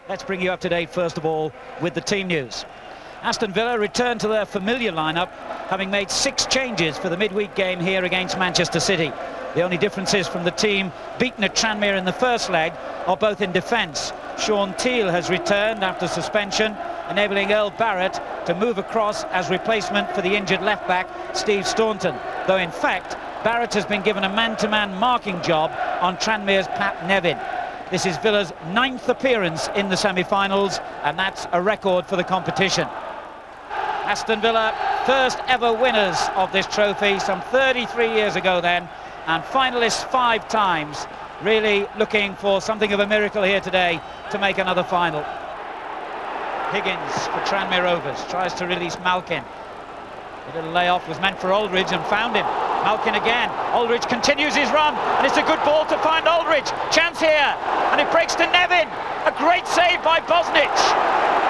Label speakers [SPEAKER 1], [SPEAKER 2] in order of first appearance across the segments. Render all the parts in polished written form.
[SPEAKER 1] Let's bring you up to date first of all with the team news. Aston Villa returned to their familiar lineup, having made 6 changes for the midweek game here against Manchester City. The only differences from the team beaten at Tranmere in the first leg are both in defence. Shaun Teale has returned after suspension, enabling Earl Barrett to move across as replacement for the injured left-back Steve Staunton, though in fact Barrett has been given a man-to-man marking job on Tranmere's Pat Nevin. This is Villa's 9th appearance in the semi-finals, and that's a record for the competition. Aston Villa, first ever winners of this trophy, some 33 years ago then, and finalists 5 times, really looking for something of a miracle here today to make another final. Higgins for Tranmere Rovers, tries to release Malkin. A little layoff was meant for Aldridge and found him. Malkin again, Aldridge continues his run, and it's a good ball to find Aldridge. Chance here, and it breaks to Nevin. A great save by Bosnich.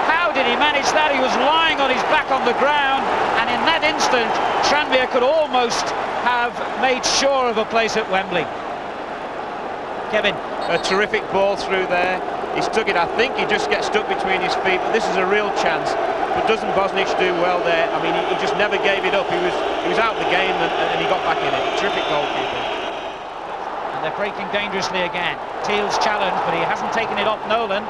[SPEAKER 1] How did he manage that? He was lying on his back on the ground, and in that instant, Tranmere could almost have made sure of a place at Wembley. Kevin.
[SPEAKER 2] A terrific ball through there. He stuck it, I think he just gets stuck between his feet, but this is a real chance. But doesn't Bosnich do well there? I mean, he just never gave it up. He was out of the game and he got back in it. Terrific goalkeeping.
[SPEAKER 1] And they're breaking dangerously again. Teale's challenge, but he hasn't taken it off Nolan.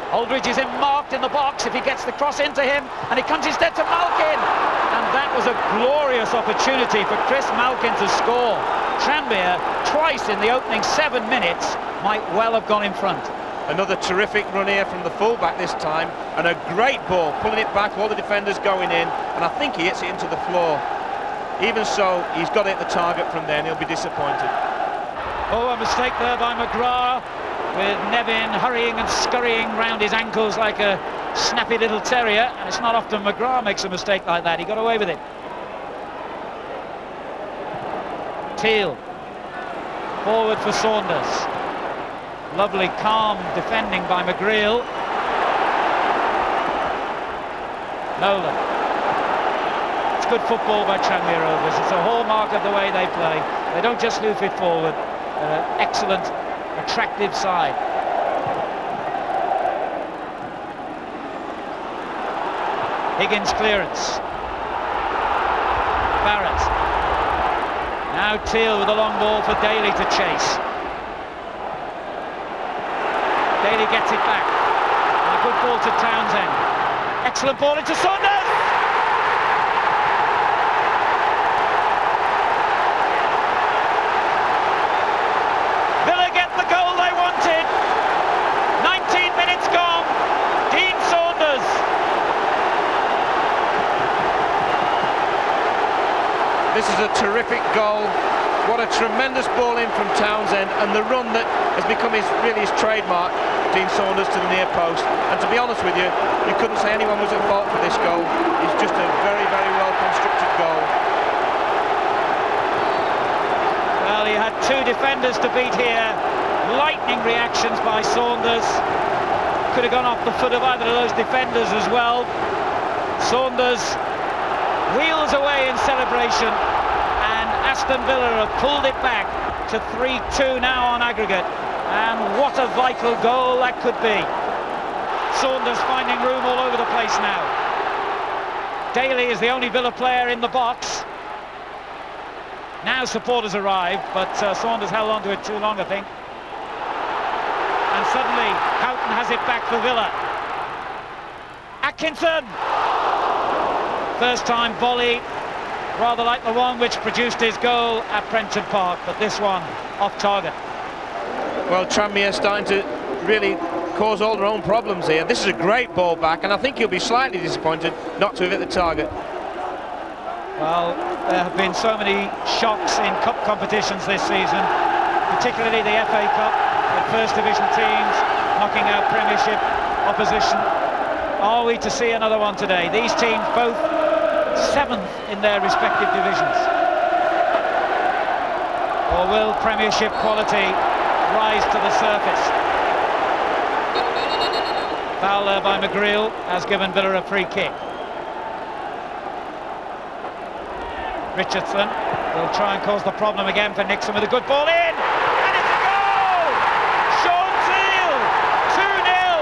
[SPEAKER 1] Aldridge is marked in the box if he gets the cross into him, and he comes instead to Malkin. And that was a glorious opportunity for Chris Malkin to score. Tranmere, twice in the opening 7 minutes, might well have gone in front.
[SPEAKER 2] Another terrific run here from the fullback this time, and a great ball, pulling it back, all the defenders going in, and I think he hits it into the floor. Even so, he's got to hit the target from there, and he'll be disappointed.
[SPEAKER 1] Oh, a mistake there by McGrath, with Nevin hurrying and scurrying round his ankles like a snappy little terrier, and it's not often McGrath makes a mistake like that. He got away with it. Teale, forward for Saunders. Lovely, calm defending by McGreal. Nolan. It's good football by Tranmere Rovers. It's a hallmark of the way they play. They don't just hoof it forward. They're an excellent, attractive side. Higgins clearance. Barrett. Now Teale with a long ball for Daley to chase. Daley gets it back. And a good ball to Townsend. Excellent ball into Saunders! Villa get the goal they wanted. 19 minutes gone. Dean Saunders.
[SPEAKER 2] This is a terrific goal. What a tremendous ball in from Townsend, and the run that has become his trademark, Dean Saunders to the near post. And to be honest with you, you couldn't say anyone was at fault for this goal. It's just a very, very well constructed goal.
[SPEAKER 1] Well, he had 2 defenders to beat here. Lightning reactions by Saunders. Could have gone off the foot of either of those defenders as well. Saunders wheels away in celebration, and Aston Villa have pulled it back to 3-2 now on aggregate. And what a vital goal that could be. Saunders finding room all over the place now. Daley is the only Villa player in the box. Now supporters arrive, but Saunders held on to it too long, I think. And suddenly Houghton has it back for Villa. Atkinson! First time volley, rather like the one which produced his goal at Prenton Park, but this one off target.
[SPEAKER 2] Well, Tranmere starting to really cause all their own problems here. This is a great ball back, and I think he'll be slightly disappointed not to have hit the target.
[SPEAKER 1] Well, there have been so many shocks in cup competitions this season, particularly the FA Cup, with First Division teams knocking out Premiership opposition. Are we to see another one today? These teams both 7th in their respective divisions. Or will Premiership quality rise to the surface? Foul there by McGreal has given Villa a free kick. Richardson will try and cause the problem again for Nixon with a good ball in, and it's a goal! Shaun Teale, 2-0.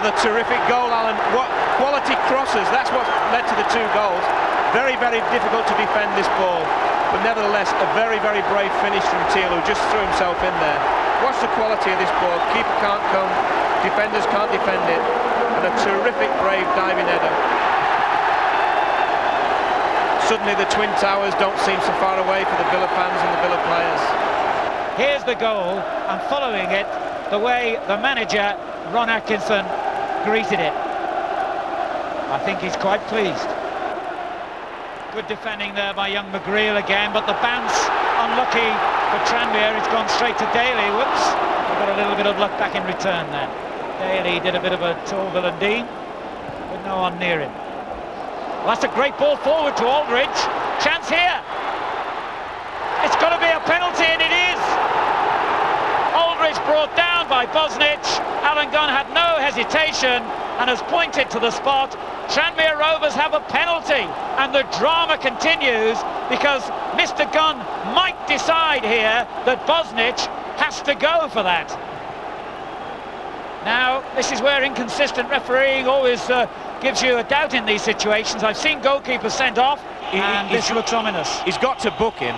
[SPEAKER 2] Another terrific goal, Alan. What quality crosses. That's what led to the 2 goals. Very, very difficult to defend this ball. But nevertheless, a very, very brave finish from Teale, who just threw himself in there. Watch the quality of this ball. Keeper can't come. Defenders can't defend it. And a terrific, brave diving header. Suddenly the Twin Towers don't seem so far away for the Villa fans and the Villa players.
[SPEAKER 1] Here's the goal, and following it, the way the manager, Ron Atkinson, greeted it. I think he's quite pleased. Good defending there by young McGrath again, but the bounce, unlucky for Tranmere. It's gone straight to Daley. Whoops, we've got a little bit of luck back in return then. Daley did a bit of a tall villain D, but no one near him. Well, that's a great ball forward to Aldridge. Chance here. It's got to be a penalty, and it is. Aldridge brought down by Bosnich. Allan Gunn had no hesitation and has pointed to the spot. Tranmere Rovers have a penalty, and the drama continues because Mr. Gunn might decide here that Bosnich has to go for that. Now, this is where inconsistent refereeing always gives you a doubt in these situations. I've seen goalkeepers sent off, and this looks ominous.
[SPEAKER 2] He's got to book him,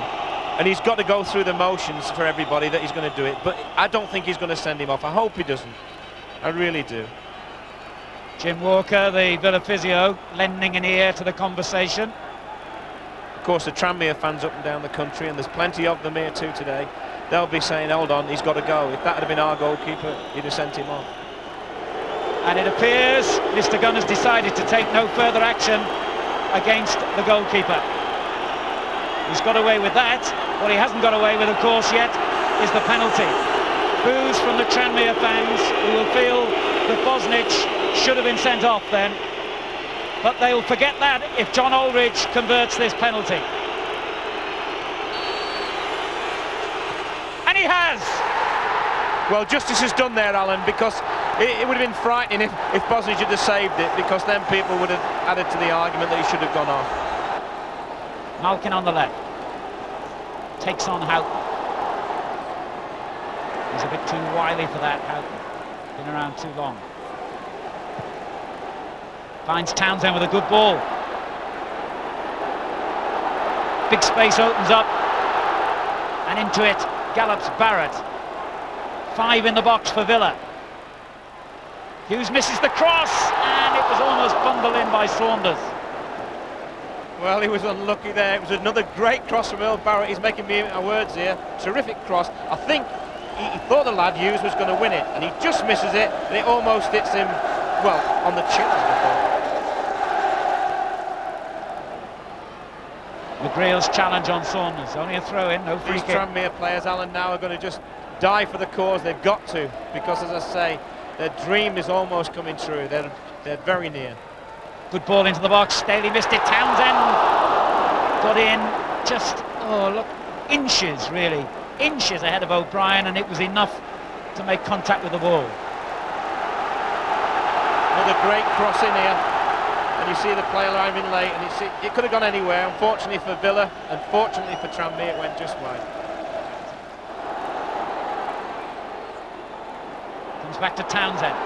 [SPEAKER 2] and he's got to go through the motions for everybody that he's going to do it, but I don't think he's going to send him off. I hope he doesn't. I really do.
[SPEAKER 1] Jim Walker, the Villa physio, lending an ear to the conversation.
[SPEAKER 2] Of course, the Tranmere fans up and down the country, and there's plenty of them here too today, they'll be saying, hold on, he's got to go. If that had been our goalkeeper, he'd have sent him off.
[SPEAKER 1] And it appears Mr. Gunn has decided to take no further action against the goalkeeper. He's got away with that. What he hasn't got away with, of course, yet is the penalty. Boos from the Tranmere fans, who will feel that Bosnich should have been sent off then. But they will forget that if John Aldridge converts this penalty. And he has!
[SPEAKER 2] Well, justice is done there, Alan, because it would have been frightening if Bosnich had saved it, because then people would have added to the argument that he should have gone off.
[SPEAKER 1] Malkin on the left. Takes on Houghton. He's a bit too wily for that, Houghton. Been around too long. Finds Townsend with a good ball. Big space opens up. And into it gallops Barrett. 5 in the box for Villa. Hughes misses the cross, and it was almost bundled in by Saunders.
[SPEAKER 2] Well, he was unlucky there. It was another great cross from Earl Barrett. He's making me my words here. Terrific cross. I think he thought the lad Hughes was going to win it, and he just misses it, and it almost hits him, well, on the chin, as I thought.
[SPEAKER 1] McGrath's challenge on Saunders. Only a throw-in, no free
[SPEAKER 2] These
[SPEAKER 1] kick.
[SPEAKER 2] Tranmere players, Alan, now are going to just die for the cause. They've got to, because, as I say, their dream is almost coming true. They're very near.
[SPEAKER 1] Good ball into the box. Daley missed it. Townsend got in just, oh look, inches really, inches ahead of O'Brien, and it was enough to make contact with the ball.
[SPEAKER 2] Another great cross in here, and you see the player arriving late, and it could have gone anywhere. Unfortunately for Villa, unfortunately for Tranmere, it went just wide.
[SPEAKER 1] Comes back to Townsend.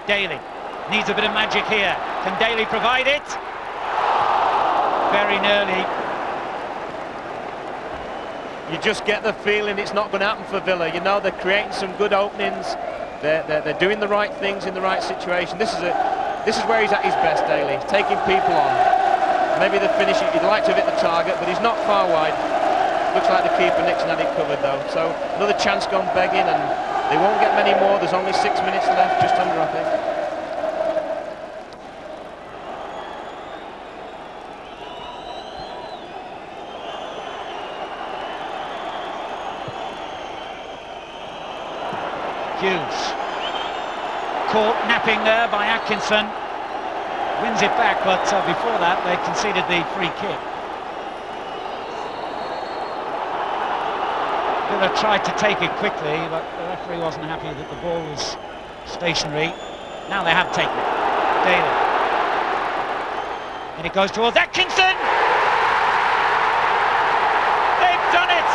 [SPEAKER 1] Daley needs a bit of magic here. Can Daley provide it? Very nearly.
[SPEAKER 2] You just get the feeling it's not going to happen for Villa. You know, they're creating some good openings. They're doing the right things in the right situation. This is where he's at his best, Daley, taking people on. Maybe the finish, he'd like to have hit the target, but he's not far wide. Looks like the keeper Nixon had it covered though. So another chance gone begging, and they won't get many more. There's only 6 minutes left, just under, I think.
[SPEAKER 1] Hughes caught napping there by Atkinson, wins it back, but before that they conceded the free kick. Villa tried to take it quickly, but the referee wasn't happy that the ball was stationary. Now they have taken it. Daley, and it goes towards Atkinson. They've done it.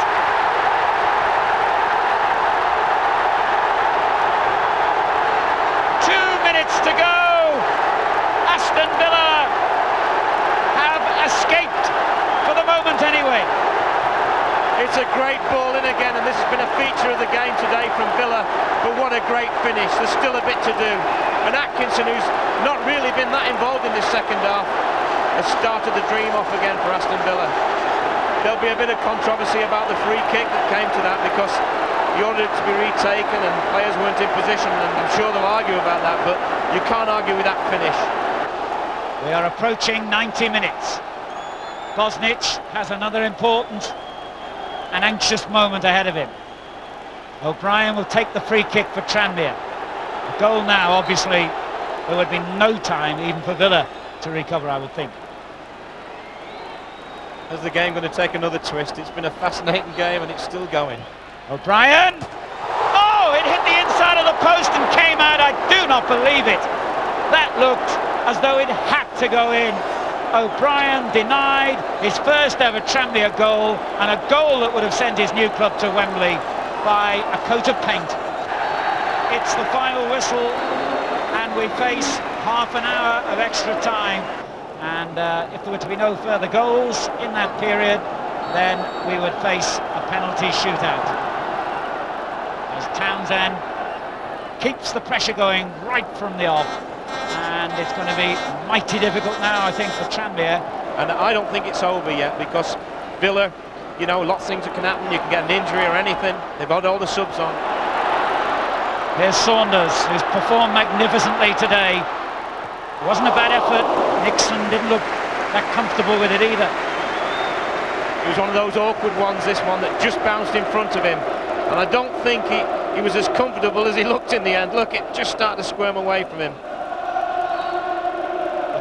[SPEAKER 2] It's a great ball in again, and this has been a feature of the game today from Villa, but what a great finish. There's still a bit to do. And Atkinson, who's not really been that involved in this second half, has started the dream off again for Aston Villa. There'll be a bit of controversy about the free kick that came to that, because he ordered it to be retaken and players weren't in position, and I'm sure they'll argue about that, but you can't argue with that finish.
[SPEAKER 1] We are approaching 90 minutes. Bosnich has another important and anxious moment ahead of him. O'Brien will take the free kick for Tranmere. A goal now, obviously, there would be no time even for Villa to recover, I would think.
[SPEAKER 2] Is the game going to take another twist? It's been a fascinating game and it's still going.
[SPEAKER 1] O'Brien! Oh, it hit the inside of the post and came out. I do not believe it. That looked as though it had to go in. O'Brien denied his first ever Tranmere goal, and a goal that would have sent his new club to Wembley by a coat of paint. It's the final whistle, and we face half an hour of extra time. And if there were to be no further goals in that period, then we would face a penalty shootout. As Townsend keeps the pressure going right from the off. And it's going to be mighty difficult now, I think, for Tranmere. And
[SPEAKER 2] I don't think it's over yet, because Villa, you know, lots of things that can happen. You can get an injury or anything. They've got all the subs on.
[SPEAKER 1] Here's Saunders, who's performed magnificently today. It wasn't a bad effort. Nixon didn't look that comfortable with it either.
[SPEAKER 2] It was one of those awkward ones, this one, that just bounced in front of him. And I don't think he was as comfortable as he looked in the end. Look, it just started to squirm away from him.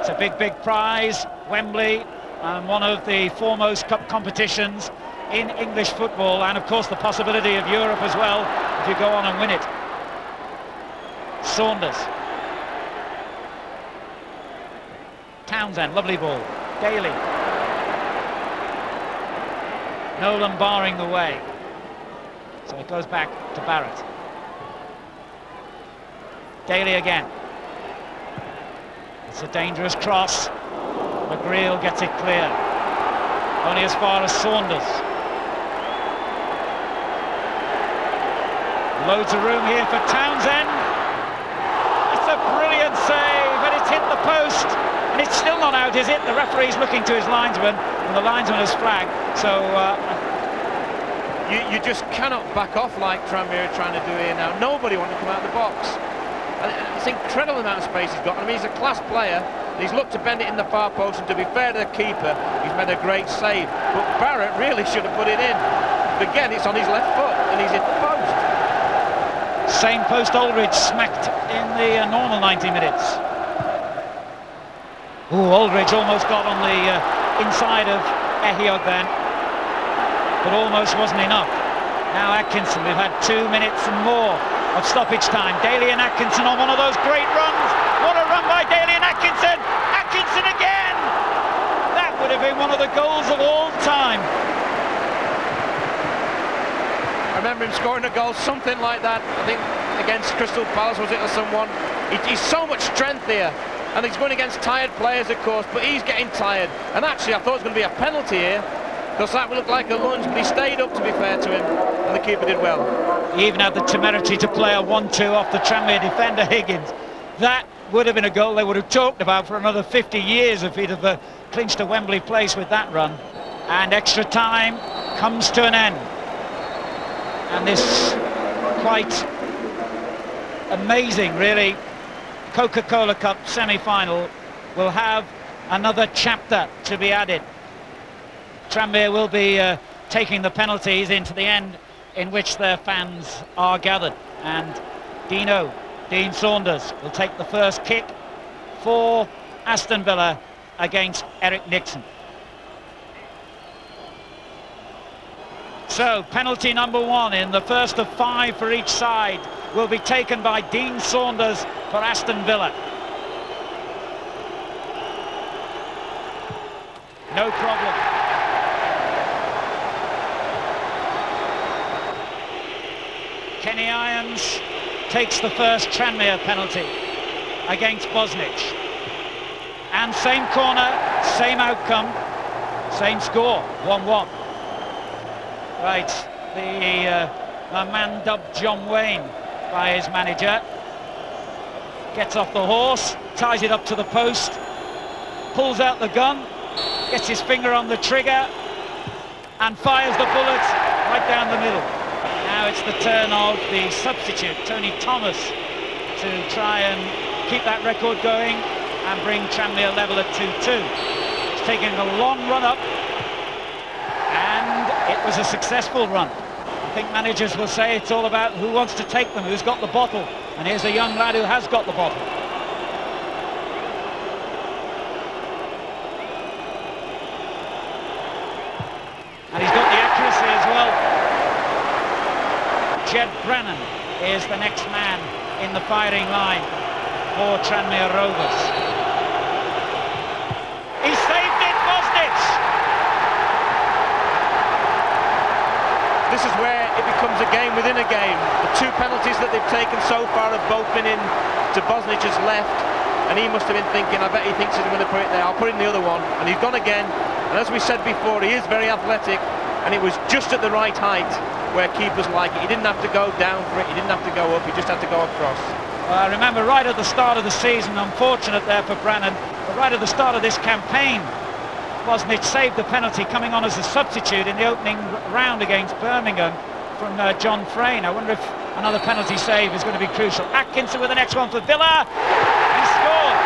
[SPEAKER 1] It's a big, big prize, Wembley, and one of the foremost cup competitions in English football, and of course the possibility of Europe as well, if you go on and win it. Saunders. Townsend, lovely ball. Daley. Nolan barring the way. So it goes back to Barrett. Daley again. It's a dangerous cross. McGrath gets it clear. Only as far as Saunders. Loads of room here for Townsend. It's a brilliant save, and it's hit the post. And it's still not out, is it? The referee's looking to his linesman, and the linesman has flagged. So
[SPEAKER 2] you just cannot back off like Tranmere are trying to do here now. Nobody wants to come out of the box. And it's an incredible amount of space he's got. I mean, he's a class player. He's looked to bend it in the far post, and to be fair to the keeper, he's made a great save. But Barrett really should have put it in. But again, it's on his left foot, and he's hit the post.
[SPEAKER 1] Same post Aldridge smacked in the normal 90 minutes. Oh, Aldridge almost got on the inside of Ehiod then, but almost wasn't enough. Now Atkinson, we've had 2 minutes and more of stoppage time. Dalian Atkinson on one of those great runs. What a run by Dalian Atkinson! Atkinson again! That would have been one of the goals of all time.
[SPEAKER 2] I remember him scoring a goal, something like that, I think against Crystal Palace, was it, or someone. He's so much strength here, and he's going against tired players, of course, but he's getting tired. And actually, I thought it was going to be a penalty here, because that would look like a lunge, but he stayed up, to be fair to him, and the keeper did well.
[SPEAKER 1] He even had the temerity to play a 1-2 off the Tranmere defender Higgins. That would have been a goal they would have talked about for another 50 years if he'd have clinched a Wembley place with that run. And extra time comes to an end. And this quite amazing, really, Coca-Cola Cup semi-final will have another chapter to be added. Tranmere will be taking the penalties into the end in which their fans are gathered, and Dean Saunders will take the first kick for Aston Villa against Eric Nixon. So penalty number 1 in the first of 5 for each side will be taken by Dean Saunders for Aston Villa. No problem. Kenny Irons takes the first Tranmere penalty against Bosnich. And same corner, same outcome, same score, 1-1. Right, the man dubbed John Wayne by his manager gets off the horse, ties it up to the post, pulls out the gun, gets his finger on the trigger and fires the bullet right down the middle. Now it's the turn of the substitute, Tony Thomas, to try and keep that record going and bring Tranmere level at 2-2. He's taking a long run up, and it was a successful run. I think managers will say it's all about who wants to take them, who's got the bottle, and here's a young lad who has got the bottle. And he's got the accuracy as well. Jed Brennan is the next man in the firing line for Tranmere Rovers. He saved it, Bosnich!
[SPEAKER 2] This is where it becomes a game within a game. The two penalties that they've taken so far have both been in to Bosnich's left, and he must have been thinking, I bet he thinks he's going to put it there, I'll put in the other one, and he's gone again. And as we said before, he is very athletic, and it was just at the right height where keepers like it. He didn't have to go down for it, he didn't have to go up, he just had to go across.
[SPEAKER 1] Well, I remember right at the start of the season, unfortunate there for Brennan, but right at the start of this campaign, Bosnich saved the penalty coming on as a substitute in the opening round against Birmingham from John Frayne. I wonder if another penalty save is going to be crucial. Atkinson with the next one for Villa. He scored.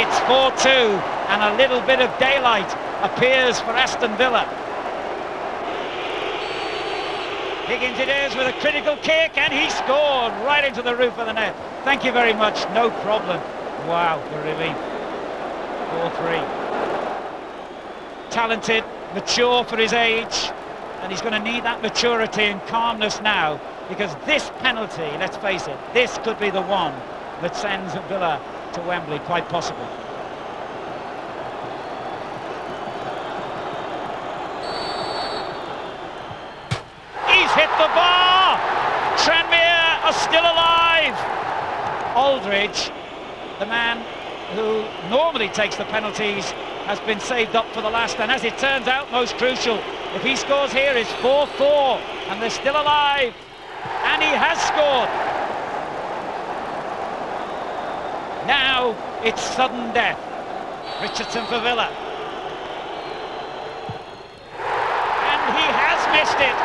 [SPEAKER 1] It's 4-2 and a little bit of daylight appears for Aston Villa. Higgins it is with a critical kick, and he scored right into the roof of the net. Thank you very much, no problem. Wow, the relief. 4-3. Talented, mature for his age, and he's going to need that maturity and calmness now, because this penalty, let's face it, this could be the one that sends Villa to Wembley, quite possibly. He's hit the bar! Tranmere are still alive! Aldridge, the man who normally takes the penalties, has been saved up for the last, and as it turns out, most crucial. If he scores here, it's 4-4, and they're still alive, and he has scored. Now it's sudden death. Richardson for Villa, and he has missed it.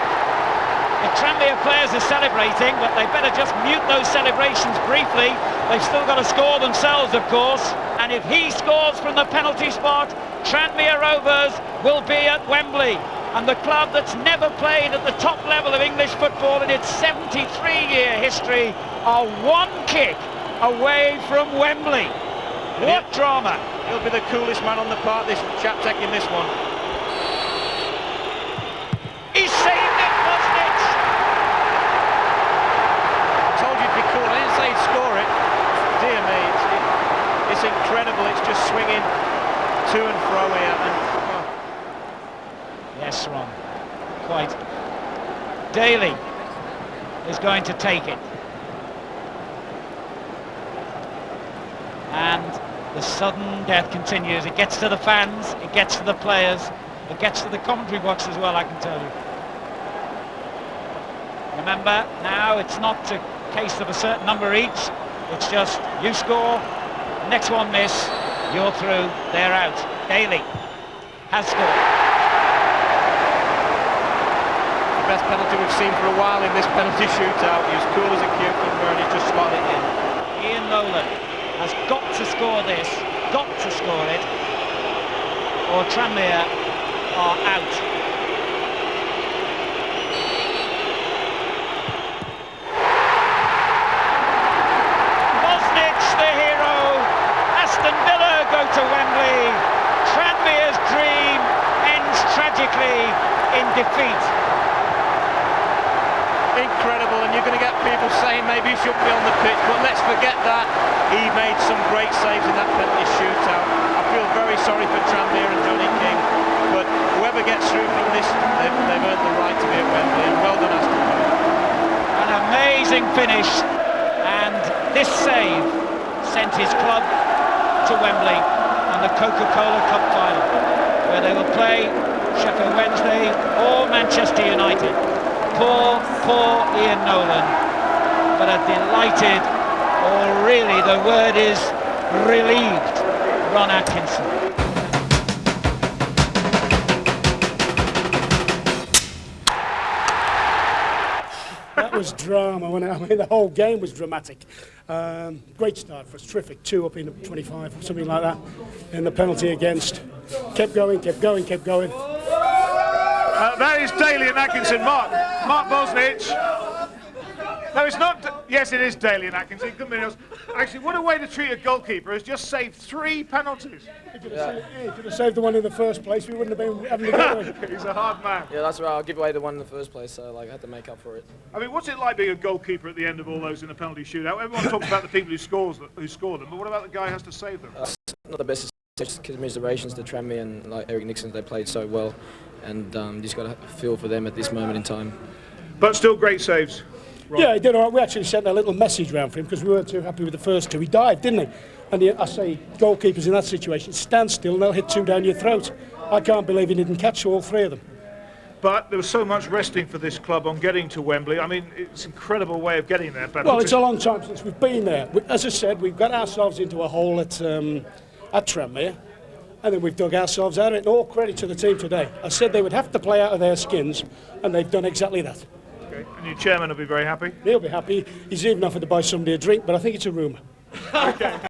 [SPEAKER 1] The Tranmere players are celebrating, but they better just mute those celebrations briefly. They've still got to score themselves, of course, and if he scores from the penalty spot, Tranmere Rovers will be at Wembley, and the club that's never played at the top level of English football in its 73-year history are one kick away from Wembley. What drama!
[SPEAKER 2] He'll be the coolest man on the park, this chap taking this one.
[SPEAKER 1] He saved it, Bosnich!
[SPEAKER 2] I told you it'd be cool, I didn't say he'd score it. Dear me, it's incredible, it's just swinging to and fro here. And, oh.
[SPEAKER 1] Yes, Ron, quite. Daley is going to take it. And the sudden death continues. It gets to the fans, it gets to the players, it gets to the commentary box as well, I can tell you. Remember, now it's not a case of a certain number each, it's just you score, next one miss, you're through, they're out. Daley has scored.
[SPEAKER 2] The best penalty we've seen for a while in this penalty shootout. He was cool as a cucumber and he just slotted it in.
[SPEAKER 1] Ian Nolan has got to score this, got to score it, or Tranmere are out. Bosnich, the hero. Aston Villa go to Wembley. Tranmere's dream ends tragically in defeat.
[SPEAKER 2] Incredible, and you're going to get people saying maybe he shouldn't be on the pitch, but let's forget that. He made some great saves in that penalty shootout. I feel very sorry for Tranmere and Johnny King, but whoever gets through from this, they've earned the right to be at Wembley, and well done Aston Villa.
[SPEAKER 1] An amazing finish, and this save sent his club to Wembley and the Coca-Cola Cup final, where they will play Sheffield Wednesday, or Manchester United. Poor Ian Nolan, but a delighted, or really the word is relieved, Ron Atkinson.
[SPEAKER 3] That was drama, wasn't it? I mean, the whole game was dramatic. Great start for us, terrific. 2 up in 25 or something like that. And the penalty against. Kept going.
[SPEAKER 4] That is Dalian Atkinson, Mark Bosnich. No, it's not. Yes, it is Dalian Atkinson. Good minutes. Actually, what a way to treat a goalkeeper. Has just saved 3 penalties.
[SPEAKER 3] He could have saved the one in the first place. We wouldn't have been having to go.
[SPEAKER 4] He's a hard man.
[SPEAKER 5] Yeah, that's right. I'll give away the one in the first place, so I had to make up for it.
[SPEAKER 4] I mean, what's it like being a goalkeeper at the end of all those in a penalty shootout? Everyone talks about the people who score them, but what about the guy who has to save them?
[SPEAKER 5] Not the best commiserations to Tranmere and Eric Nixon. They played so well, and you just got to feel for them at this moment in time.
[SPEAKER 4] But still great saves. Right.
[SPEAKER 3] Yeah, he did all right. We actually sent a little message round for him because we weren't too happy with the first 2. He dived, didn't he? And I say, goalkeepers in that situation, stand still and they'll hit 2 down your throat. I can't believe he didn't catch all 3 of them.
[SPEAKER 4] But there was so much resting for this club on getting to Wembley. I mean, it's an incredible way of getting there.
[SPEAKER 3] Well, it's a long time since we've been there. As I said, we've got ourselves into a hole at Tranmere, and then we've dug ourselves out of it. All credit to the team today. I said they would have to play out of their skins, and they've done exactly that.
[SPEAKER 4] Okay. And your chairman will be very happy?
[SPEAKER 3] He'll be happy. He's even offered to buy somebody a drink, but I think it's a rumour.
[SPEAKER 4] Okay.